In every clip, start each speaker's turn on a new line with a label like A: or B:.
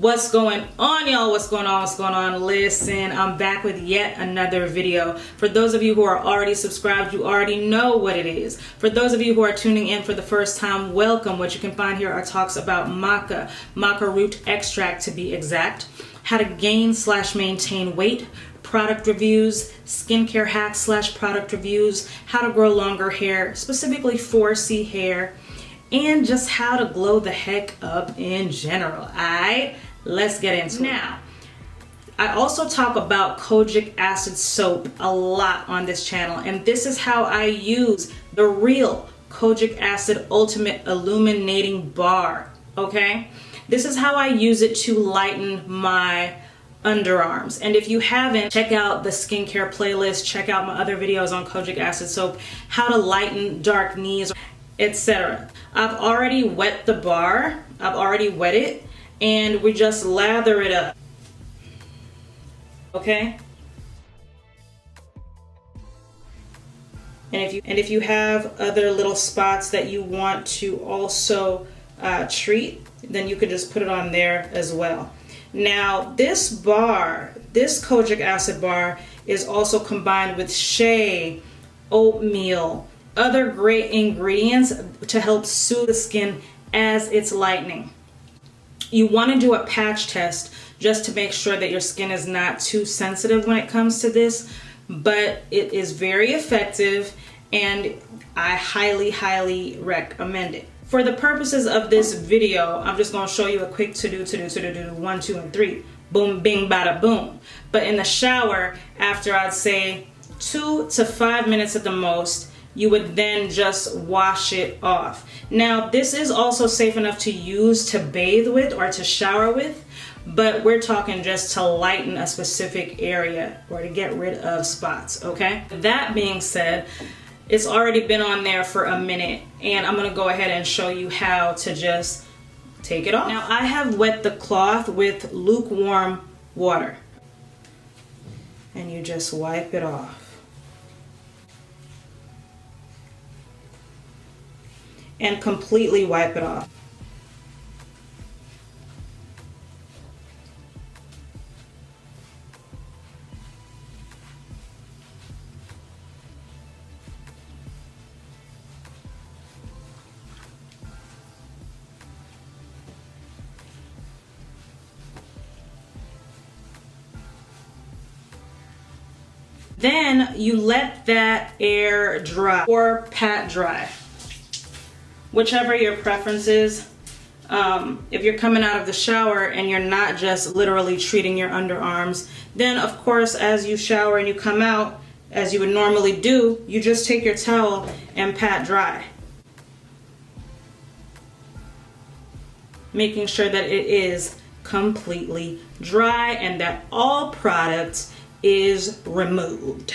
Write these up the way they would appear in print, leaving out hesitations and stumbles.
A: What's going on, y'all? What's going on? What's going on? Listen, I'm back with yet another video. For those of you who are already subscribed, you already know what it is. For those of you who are tuning in for the first time, welcome. What you can find here are talks about maca root extract to be exact, how to gain/maintain weight, product reviews, skincare hacks / product reviews, how to grow longer hair, specifically 4C hair, and just how to glow the heck up in general. Alright, let's get into it. Now, I also talk about Kojic acid soap a lot on this channel, and this is how I use the real Kojic acid ultimate illuminating bar. Okay, this is how I use it to lighten my underarms. And if you haven't, check out the skincare playlist, check out my other videos on Kojic acid soap, how to lighten dark knees, etc. I've already wet the bar, I've already wet it, and we just lather it up. Okay? And if you have other little spots that you want to also treat, then you could just put it on there as well. Now, this bar, this Kojic acid bar, is also combined with shea, oatmeal, other great ingredients to help soothe the skin as it's lightening. You want to do a patch test just to make sure that your skin is not too sensitive when it comes to this, but it is very effective and I highly recommend it. For the purposes of this video, I'm just going to show you a quick to do 1, 2, and 3. Boom, bing, bada, boom. But in the shower, after I'd say 2 to 5 minutes at the most, you would then just wash it off. Now, this is also safe enough to use to bathe with or to shower with, but we're talking just to lighten a specific area or to get rid of spots, okay? That being said, it's already been on there for a minute, and I'm gonna go ahead and show you how to just take it off. Now, I have wet the cloth with lukewarm water, and you just wipe it off. And completely wipe it off. Then you let that air dry or pat dry, whichever your preference is. If you're coming out of the shower and you're not just literally treating your underarms, then of course as you shower and you come out, as you would normally do, you just take your towel and pat dry, making sure that it is completely dry and that all product is removed.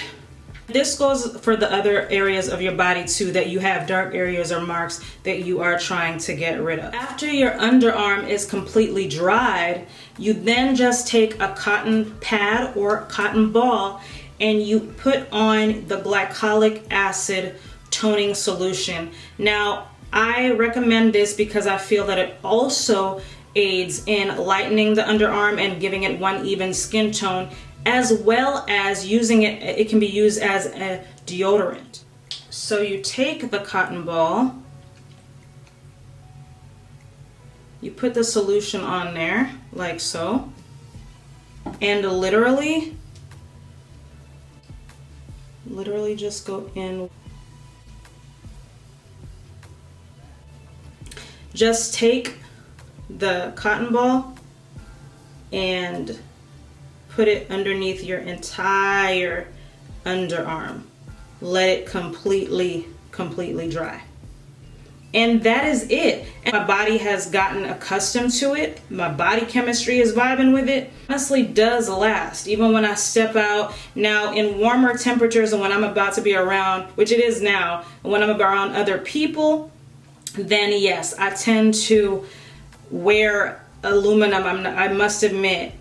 A: This goes for the other areas of your body too that you have dark areas or marks that you are trying to get rid of. After your underarm is completely dried, you then just take a cotton pad or cotton ball and you put on the glycolic acid toning solution. Now, I recommend this because I feel that it also aids in lightening the underarm and giving it one even skin tone, as well as using it, it can be used as a deodorant. So you take the cotton ball, you put the solution on there like so, and literally just go in. Just take the cotton ball and put it underneath your entire underarm. Let it completely dry. And that is it. And my body has gotten accustomed to it. My body chemistry is vibing with it. Honestly does last. Even when I step out now in warmer temperatures and when I'm about to be around, which it is now, when I'm around other people, then yes, I tend to wear aluminum. I must admit,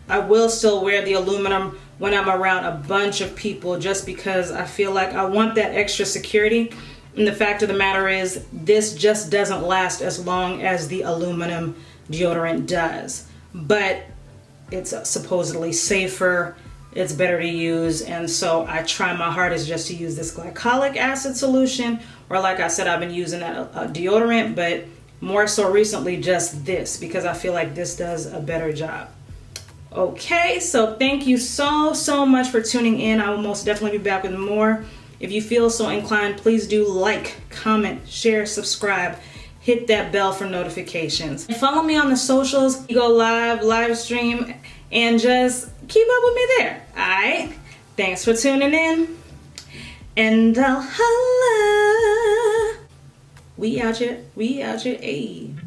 A: I will still wear the aluminum when I'm around a bunch of people just because I feel like I want that extra security. And the fact of the matter is, this just doesn't last as long as the aluminum deodorant does. but it's supposedly safer, it's better to use, and so I try my hardest just to use this glycolic acid solution, or like I said, I've been using that deodorant, but more so recently just this, because I feel like this does a better job. Okay, so thank you so much for tuning in. I will most definitely be back with more. If you feel so inclined, please do like, comment, share, subscribe, hit that bell for notifications. And follow me on the socials, BIGOLIVE, live stream, and just keep up with me there. Alright? Thanks for tuning in. And I'll holla. We out here, ayy.